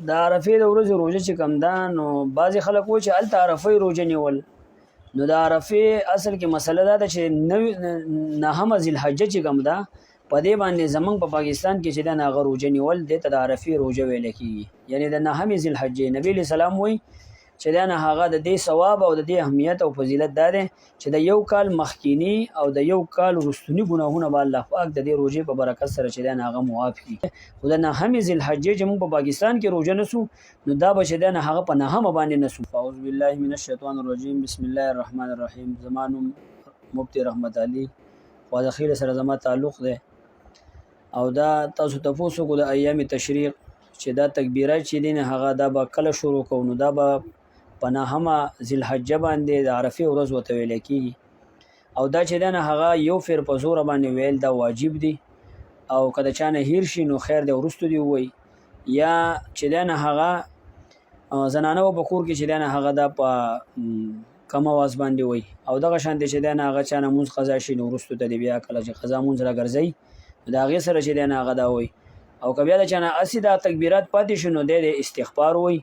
د عرفې د ورځې روژه چې کوم ده نو بعضې خلک وایي چې هلته عرفې روژه نیول نو د عرفې اصل کې مسله دا ده چې نهمه ذوالحجه چې کوم ده په دې باندې زمونږ په پاکستان کې چې ده هغه روژه نیول دې ته د عرفې روژه ویلی کېږي یعنی د نهمې ذوالحجې نبي علیه السلام وایي چې دا نه هغه د دې ثواب او د دې اهمیت او فضیلت دا دی چې د یو کال مخکینی او د یو کال وروستني ګناهونه به الله پاک د دې روژې په برکت سره چې دا نه هغه معاف کړي خو د نهمې ذوالحجې چې موږ په پاکستان کې روژه نسو نو دا به چې دا نه هغه په نهمه باندې نسو. اعوذ بالله من الشیطان الرجیم بسم الله الرحمن الرحیم. زما نوم مفتی رحمت علي خوادخیل سره زما تعلق دی او دا تاسو تپوس وکړو د ایام تشریق چې دا تکبیرات چې دي نه هغه دا به کله شروع کوو نو دا به په نهمه ذوالحجه باندې د عرفې ورځ ورته ویلی کېږي او دا چې دی نه هغه یو فیر په زوره باندې ویل دا واجب دي او که د چا نه هیر شي نو خیر دی وروستو دې ووایي یا چې دی نه هغه زنانه به په کور کې چې دی نه هغه دا په کم اواز باندې وایي او دغه شانتې چې دی نه هغه چا نه مونځ قضا شي نو وروستو ته دې بیا کله چې قضا مونځ راګرځوي نو د هغې سره چې دی نه هغه دا وایي او که بیا د چا نه هسې دا تکبیرات پاتې شي نو دی د استغفار وایي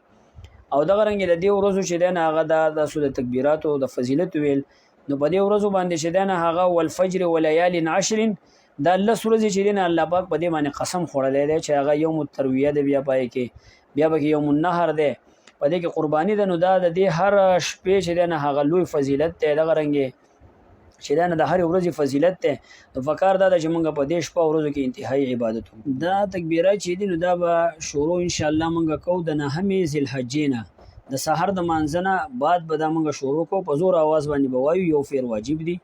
او دغه رنګ د دې ورځو چې دی نه هغه دا تاسو د تکبیراتو د فضیلت ویل نو په دې ورځو باندې چې دی نه هغه والفجر وليال عشر دا لس ورځې چې دی نه الله پاک په دې باندې قسم خوړلی دی چې هغه یوم الترویه دی بیا پای کې بیا پکې یوم النحر دی په دې کې قرباني ده نو دا د دې هر شپې چې دی نه هغه لوی فضیلت دی دغه رنګ چې دا نه د هرې ورځې فضیلت دی نو پکار دا ده چې موږ په دې شپه ورځو کې انتهایي عبادت وکړو. دا تکبیرات چې دي نو دا به شروع انشاءالله موږ کوو د نهمې ذوالحجې نه د سحر د مانځه نه بعد به دا موږ شروع کوو په زور اواز باندې به وایو یو فیر واجب دي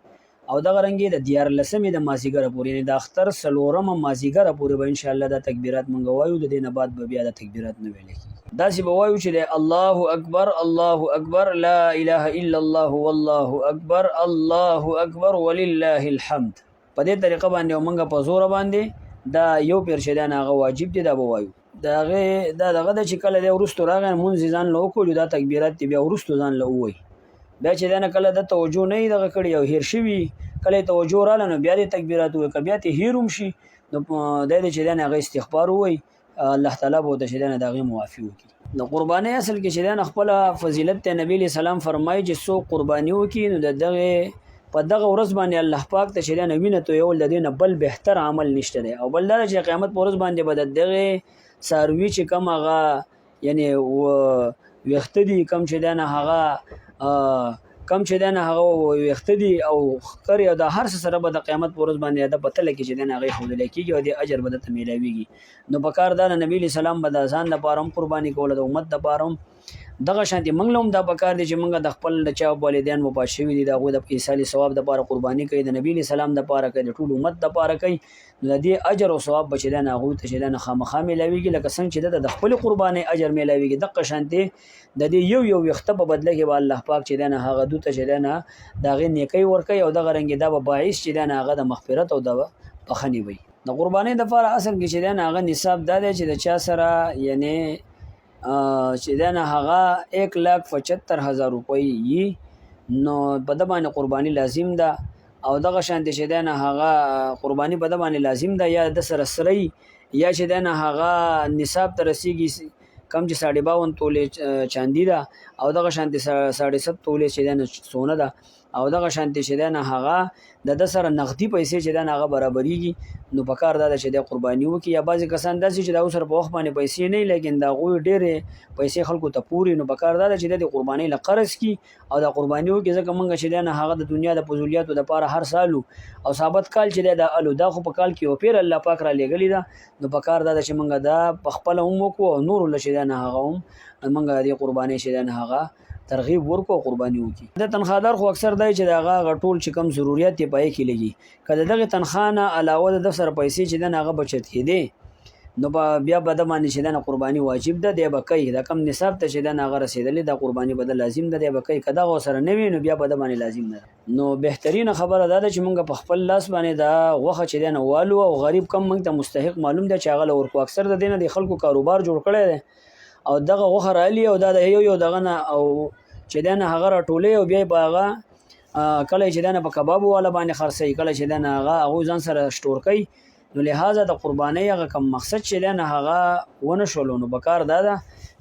او دغه رنګې د 14مې د مازدیګره پورې یعنې د اختر 4مه مازدیګره پورې به انشاءالله دا تکبیرات موږ وایو د دې نه بعد به بیا دا تکبیرات نه ویلی کېږي داسې به وایو چې الله اکبر الله اکبر لا اله الا الله والله اکبر الله اکبر ولله الحمد په دې طریقه باندې موږ په زوره باندې دا یو پیر چې دی نه هغه واجب دی دا به وایو د هغې دا دغه ده چې کله دی وروستو راغی مونځ یې ځان له وکړو دا تکبیرات دی بیا وروستو ځان له ووایي بیا چې دی نه کله د توجه نه وي دغه کړي او هیر شوي کله یې توجه راغله نو بیا دې تکبیرات ووایي که بیا ترې هیر هم شي نو دی دی چې دی نه هغه استغفار ووایي الله تعالی به ورته چې دی نه د هغې معافي وکړي. د قربانۍ اصل کې چې دی نه خپله فضیلت دی نبي علیه السلام فرمایي چې څوک قرباني وکړي نو د دغې په دغه ورځ باندې الله پاک ته چې دی نه وینه تویول د دې نه بل بهتر عمل نشته دی او بل دا چې قیامت په ورځ باندې به د دغې څاروي چې کم هغه یعنې ویښته دي کم چې دی نه هغه ویښته دي او ښکر او دا هر څه سره به د قیامت په ورځ باندې د په تله کې چې دی نه هغې ښودلی کېږي او د اجر به درته میلاویږي نو په کار دا د نبي علیه السلام به د ځان لپاره هم قرباني کوله د امت لپاره هم دغه شانتې موږ له هم دا پکار دی چې موږ د خپل د چا والدین وفات شوي دي د هغوی د ایصال ثواب دپاره قرباني کوي د نبي علیه السلام دپاره کوي د ټول امت دپاره کوي نو د دې اجر او ثواب به چې دی نه هغوی ته چې دی نه خامخا میلاویږي لکه څنګه چې د خپلې قربانۍ اجر میلاویږي دقه شانتې د دې یو ویښته په بدله کې به الله پاک چې دی نه هغه دوی ته چې دی نه د هغې نیکۍ ورکوي او دغه رنګې دا به باعث چې دی نه هغه د مغفرت او د بخښنې وي. د قربانۍ دپاره اصل کې چې دی نه هغه نصاب دا دی چې د چا سره یعنې چې دی نه هغه 1,75,000 روپۍ وي نو په ده باندې قرباني لازم ده او دغه شانتې چې دی نه هغه قرباني په ده باندې لازم ده یا د سره سری یا چې دی نه هغه نصاب ته رسیږي کم چې 52 تولې چاندي ده او دغه شانتې 7.5 تولې چې دی نه سونه ده او دغه شانتې چې دی نه هغه د ده سره نغدي پیسې چې دی نه هغه برابرېږي نو په کار دا ده چې دی قرباني وکړي یا بعضې کسان داسې چې د هغو سره په وخت باندې پیسې نه وي لیکن د هغوی ډېرې پیسې خلکو ته پورې نو په کار دا ده چې دی د قربانۍ له قرض کړي او دا قرباني وکړي ځکه موږ چې دی نه هغه د دنیا د فضولیاتو دپاره هر سال او ثابت کال چې دی دا دا خو په کال کې یو پیر الله پاک را لېږلې ده نو په کار دا ده چې موږ دا په خپله هم وکړو او نورو له چې دی نه هغه هم موږ د دې قربانۍ چې دی نه هغه ترغیب ورکو او قرباني وکړي. د تنخوادار خو اکثر دی چې د هغه ټول چې کم ضرورت یې پای کې لګي که د دغې تنخوا نه علاوه د سره پیسې چې دی نه هغه بچت کېدې نو بیا به د باندې چې دی نه قرباني واجب ده دی به کوي دا کم نصاب ته چې دی نه هغه رسېدلې دا قرباني به د لازم ده دی به کوي که دغه ورسره نه وي نو بیا به د باندې لازم ده نو بهترینه خبره دا ده چې موږ په خپل لاس باندې دا غوښه چې دی نه والو او غریب کم موږ ته مستحق معلوم دی چې هغه له ورکو اکثر د دې نه د خلکو کاروبار جوړ کړی دی او دغه غوښه رالي او دا د یو دغه نه او چې دی نه هغه راټولوي او بیا یې په هغه کله چې دی نه په کبابو والا باندې خرڅوي کله چې دی نه هغه هغوی ځان سره سټور کوي نو لہذا د قربانۍ هغه کم مقصد چې دی نه هغه ونه شولو نو په کار دا ده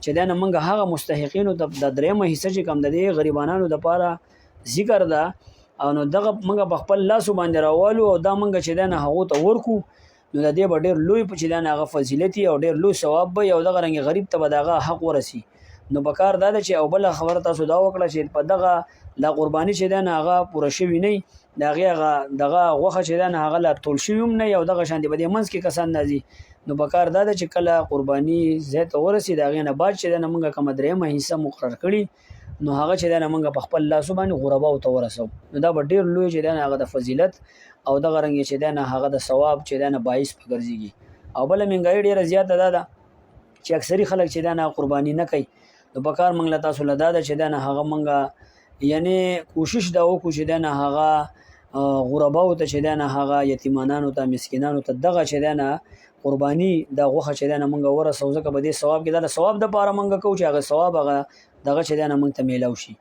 چې دا نه موږ هغه مستحقینو ته د درېمه حصہ چې کم د دې غریبانو د پاره ذکر ده او نو دغه موږ په خپل لاس باندې راوالو او دا موږ چې دا نه هغه ته ورکو نو د دې ډېر لوی په چې دا نه هغه فضیلت او ډېر لوی ثواب به او دغه رنګ غریب ته به دغه حق ورسی نو بکار دا چې او بل خبره تاسو دا وکړه چې په دغه لا قرباني چې دا نه هغه پوره شوی نه دغه غوخه چې دا نه هغه لا ټول شوی هم نه او دغه شان دی به منځ کې کسان نازي نو بکار دا چې کله قرباني زیات ورسی دا غینه بعد چې دا نه موږ کوم درېمه حصہ مقرر کړی نو هغه چې دا نه موږ په خپل لاس باندې غربا او تورسو نو دا ډېر لوی چې دا نه هغه د فضیلت او دغه رنګ چې دا نه هغه د ثواب چې دا نه باعث پګرځيږي او بل منګای ډیره زیاته ده چې اکثری خلک چې دا نه قرباني نه کوي نو بکار منګ تاسو لدا ده چې دا نه هغه منګه یعنی کوشش دا وکړو چې دا نه هغه غربا او ته چې دا نه هغه یتیمانانو ته مسکینانو ته دغه چې دا نه قرباني دا غوخه چې دا نه منګه ورسو ځکه به دې ثواب کې دا ثواب د پاره منګه کو چې هغه ثواب هغه دغه چې دا نه منګ ته میلاو شي